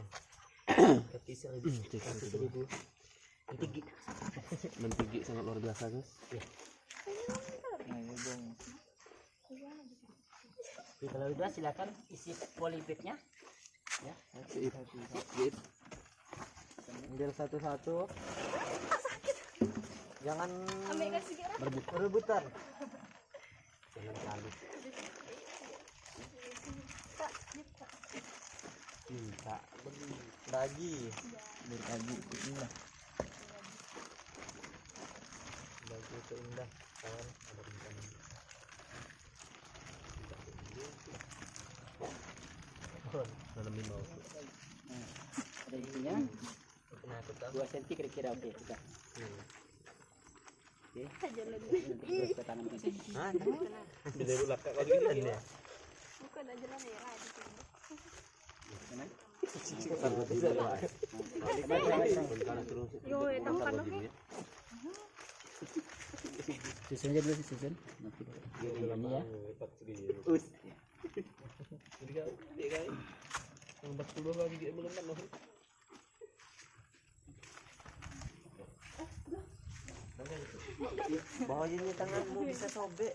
Kaki 1.000. Mentigi sangat luar biasa guys. Oke, kalau udah silakan isi polybagnya ya. Ambil satu-satu. Jangan berebutan. Jangan terlalu. Minta Berbagi itu indah. Bagi itu indah. Kawan ada rencana. Nanamin mau. Nah, ada isinya 2 cm kira-kira. Oke, sudah. Oke. Nanti kita tanam di sini. Bila ulak kalau gitu ya. Bukan aja lah merah di sini. Yo, tahu kan oke. Susun aja dulu, susun. Nanti ini ya. Us. Jadi kan, dia kan. Yang 40 lagi dia belum kan. Bawainnya tanganmu bisa sobek.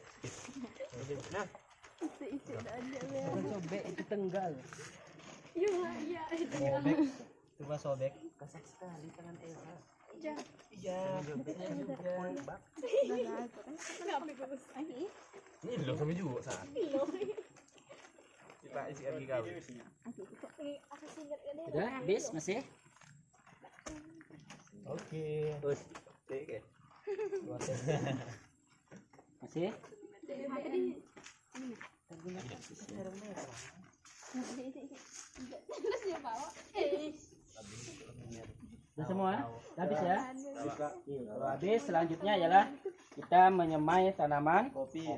Nah, Isi aja Bukan sobek, itu tenggal. Iya, iya. Sobek. Coba sobek. kasar sekali tangan Eva. Iya. Sobeknya juga. Ngapain gue besar? Ini belum sampai juga saat. Kita isi lagi kau. Sudah, habis masih? Oke. Us. Oke. Masih? Sudah semua? Habis ya? Kalau habis, selanjutnya ialah kita menyemai tanaman kopi.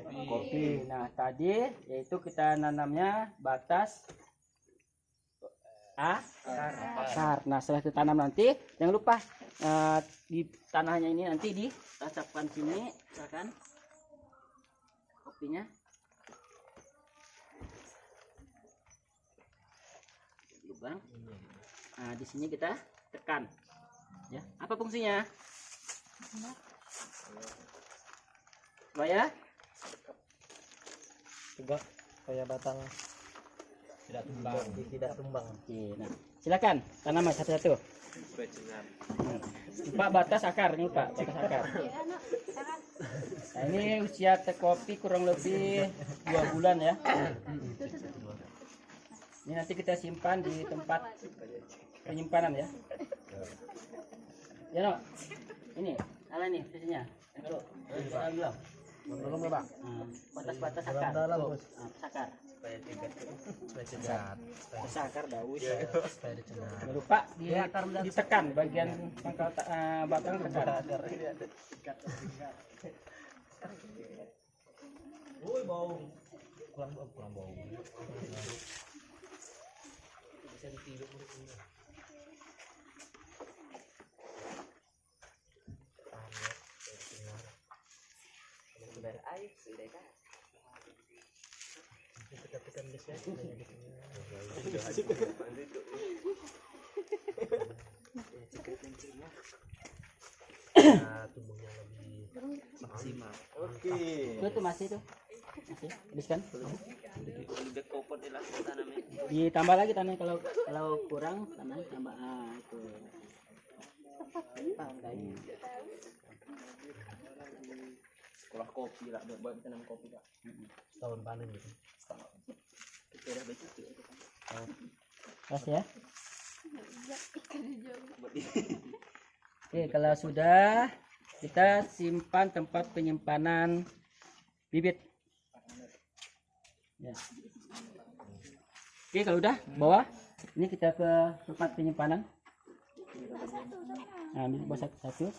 Nah, tadi yaitu kita nanamnya batas akar. Nah, setelah kita tanam nanti, jangan lupa di tanahnya ini nanti ditancapkan sini, misalkan kopinya. Lubang. Nah, di sini kita tekan. Ya, apa fungsinya? Supaya Tegak kayak batang Tidak tumbang. tidak tumbang. oke, nah, silakan tanam satu-satu. Lupa batas akar, ini lupa batas akar. Nah, ini usia teh kopi kurang lebih 2 bulan ya. Ini nanti kita simpan di tempat penyimpanan ya. Ya no, ini ala nih sisinya. Belum. Belum ya, Pak? Batas-batas akar. Dalam, Tuh, Bos. akar. Supaya cegat. Batas akar daun. Supaya dicegat. Jangan lupa ditekan bagian pangkal batang tekan. Woi, bau. Kurang bau. Tubuhnya lebih maksimal. Oke. Itu masih tuh. Masih. Habiskan. Udah kopot langsung tanamnya. Ditambah lagi tanah kalau kurang tanah tambah itu. Sekolah kopi lah, buat tanam kopi Pak. Tahun panen gitu. Pas ya. Oke, kalau sudah kita simpan tempat penyimpanan bibit. Ya. Oke, kalau udah bawa ini kita ke tempat penyimpanan. Nah, ini bawa satu-satu.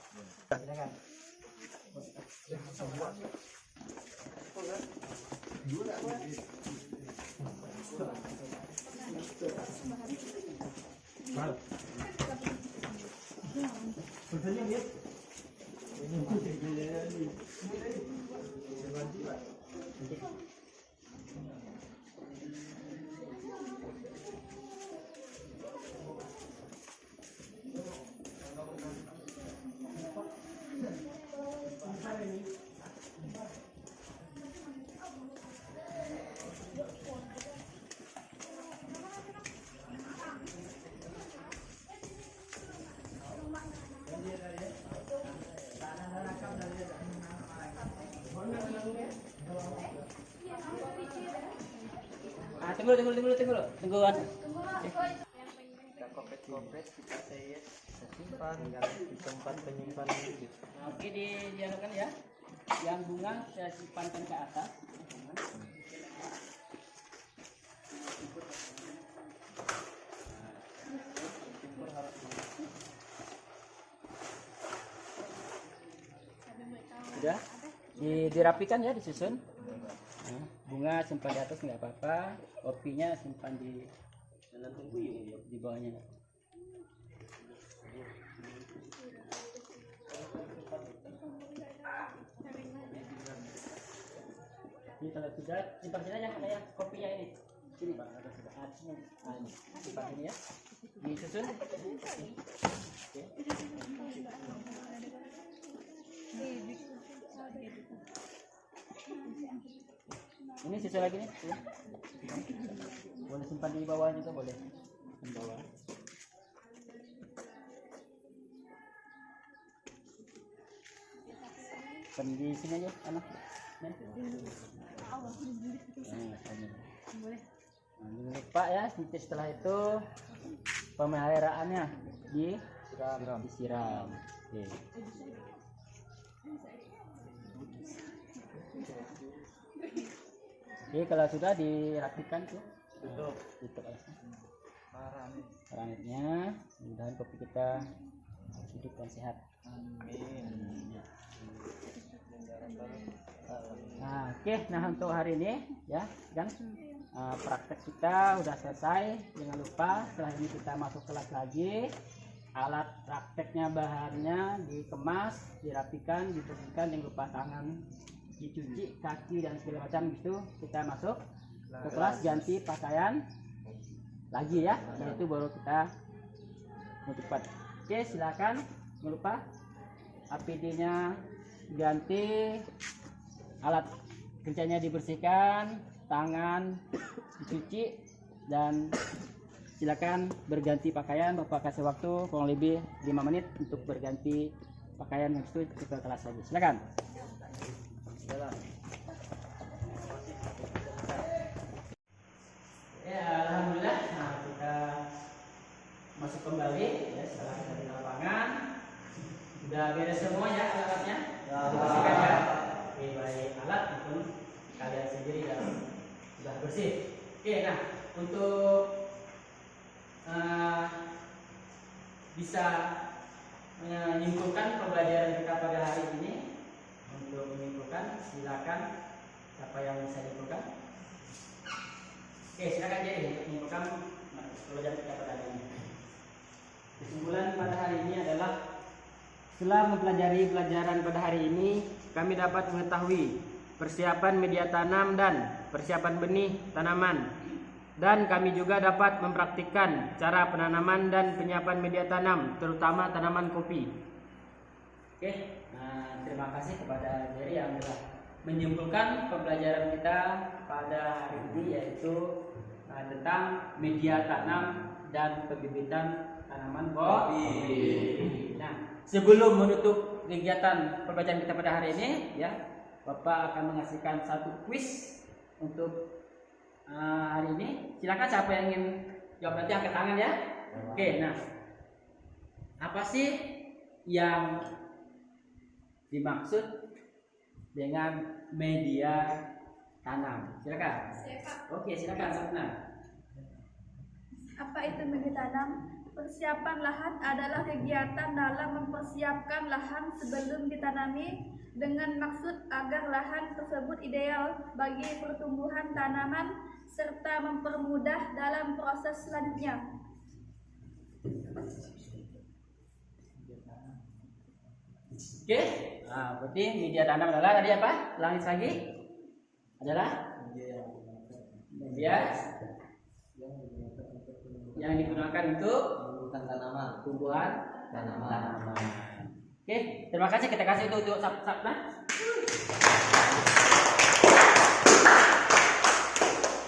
Tunggu. Kita kopet-kopet, kita sayat, kita simpan di tempat penyimpanan bibit. Oke, dijalankan ya. Yang bunga saya simpankan ke atas. sudah dirapikan ya, disusun. Nah, bunga simpan di atas nggak apa-apa, kopinya simpan di bawahnya. Ini kalau sudah simpan sini aja kayak kopinya ini. Sini Pak, ada sudah. Ini simpan sini ya. Disusun. Oke. Ini sisa lagi nih. Boleh simpan di bawah juga boleh. Di bawah. Simpan di sini aja, anak. Jangan lupa ya, nanti setelah itu pemeliharaannya disiram. Oke. Oke, kalau sudah dirapikan tuh, tutup aja. Paranitnya, mudah-mudahan kopi kita hidup dan sehat. Amin. Nah, oke, nah untuk hari ini ya kan praktek kita udah selesai. Jangan lupa setelah ini kita masuk kelas lagi. Alat prakteknya, bahannya dikemas, dirapikan, dibersihkan, jangan lupa tangan dicuci, kaki dan segala macam gitu. Kita masuk ke kelas, ganti pakaian lagi ya. Setelah itu baru kita cepat. Oke, silakan. Jangan lupa APD-nya ganti, alat kerjanya dibersihkan, tangan dicuci, dan silakan berganti pakaian. Bapak kasih waktu kurang lebih 5 menit untuk berganti pakaian, yang itu ke kelas lagi. Silakan. Ya, alhamdulillah. Nah, kita masuk kembali ya setelah kita di lapangan. Sudah beres semua ya alatnya. Dibersihkan ya. Oke, baik alat maupun kalian sendiri sudah bersih. Oke, nah untuk bisa menyimpulkan pembelajaran kita pada hari ini, untuk menyimpulkan silakan siapa yang bisa menyimpulkan. Oke, silakan jadi untuk menyimpulkan pembelajaran kita pada hari ini. Kesimpulan pada hari ini adalah setelah mempelajari pelajaran pada hari ini, kami dapat mengetahui persiapan media tanam dan persiapan benih tanaman, dan kami juga dapat mempraktikkan cara penanaman dan penyiapan media tanam, terutama tanaman kopi. Oke, nah, terima kasih kepada Jerry yang telah menyimpulkan pembelajaran kita pada hari ini, yaitu tentang media tanam dan pembibitan tanaman kopi. Nah, sebelum menutup kegiatan pembelajaran kita pada hari ini, ya, Bapak akan mengasihkan satu kuis untuk hari ini. Silakan siapa yang ingin jawab nanti angkat tangan ya. Oke, nah, apa sih yang dimaksud dengan media tanam? Silakan. Oke, silakan Sapna. Apa itu media tanam? Persiapan lahan adalah kegiatan dalam mempersiapkan lahan sebelum ditanami dengan maksud agar lahan tersebut ideal bagi pertumbuhan tanaman serta mempermudah dalam proses selanjutnya. Oke, nah, berarti media tanam adalah tadi apa? Ulangi lagi. Adalah media yang digunakan untuk tanaman, tumbuhan tanaman. Oke, terima kasih. Kita kasih itu untuk Sapna.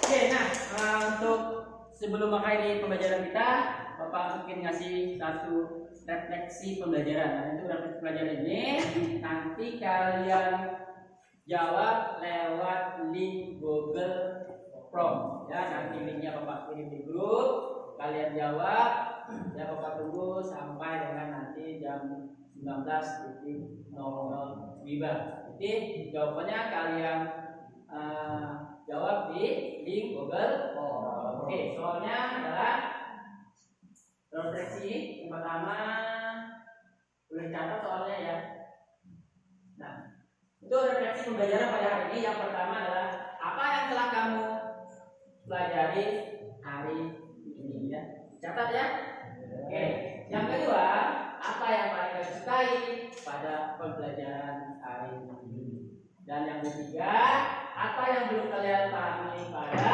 Oke, nah untuk sebelum mengakhiri pembelajaran kita, Bapak mungkin ngasih satu refleksi pembelajaran. Nah, itu refleksi pembelajaran ini nanti kalian jawab lewat link Google Form. Ya, nanti linknya Bapak kirim di grup. Kalian jawab, ya Bapak tunggu sampai dengan nanti jam 19.00 WIBA. Jadi jawabannya kalian jawab di link Google. Oke, soalnya adalah refleksi yang pertama boleh catat soalnya ya. Nah, Untuk refleksi pembelajaran pada hari ini, yang pertama adalah apa yang telah kamu pelajari hari ini ya. Catat ya. Oke. Yang kedua, apa yang paling kamu sukai pada pembelajaran hari ini? Dan yang ketiga, apa yang belum kalian pahami pada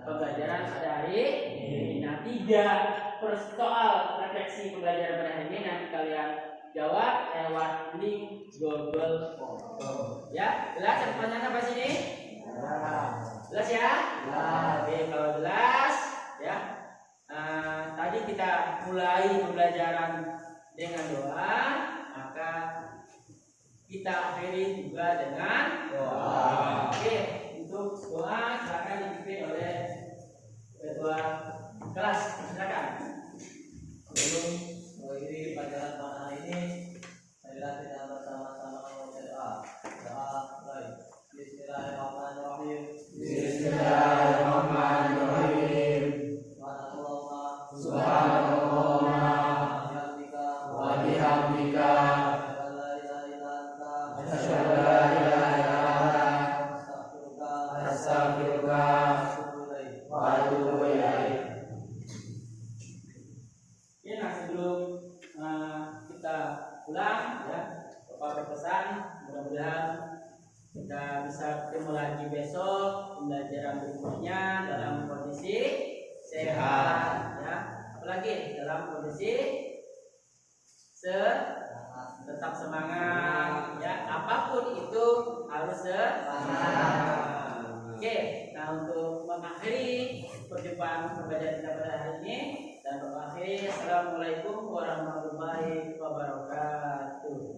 pembelajaran pada hari ini? Nah, 3 soal refleksi pembelajaran pada hari ini nanti kalian jawab lewat link Google Form. Ya, jelas yang pertanyaan apa sini? Jelas ya? Oke, kalau jelas ya. Tadi kita mulai pembelajaran dengan doa, maka kita akhiri juga dengan doa. Oke, untuk doa silakan dipimpin oleh ketua kelas. Silakan. Sebelum mengakhiri pelajaran pada hari ini, marilah kita bersama-sama membaca doa. Doa mulai. Bismillahirrahmanirrahim. Bismillahirrahmanirrahim. Subhanallah wa bihamdika asyhadu an la ilaha illa anta astaghfiruka wa atubu ilaik. Oke, nah sebelum kita pulang ya, Bapak berpesan mudah-mudahan kita bisa ketemu lagi besok pembelajaran berikutnya dalam kondisi sehat ya, apalagi dalam kondisi tetap semangat ya, apapun itu harus semangat. Oke, nah untuk mengakhiri perjumpaan pembelajaran kita pada hari ini dan mengakhiri, assalamualaikum warahmatullahi wabarakatuh.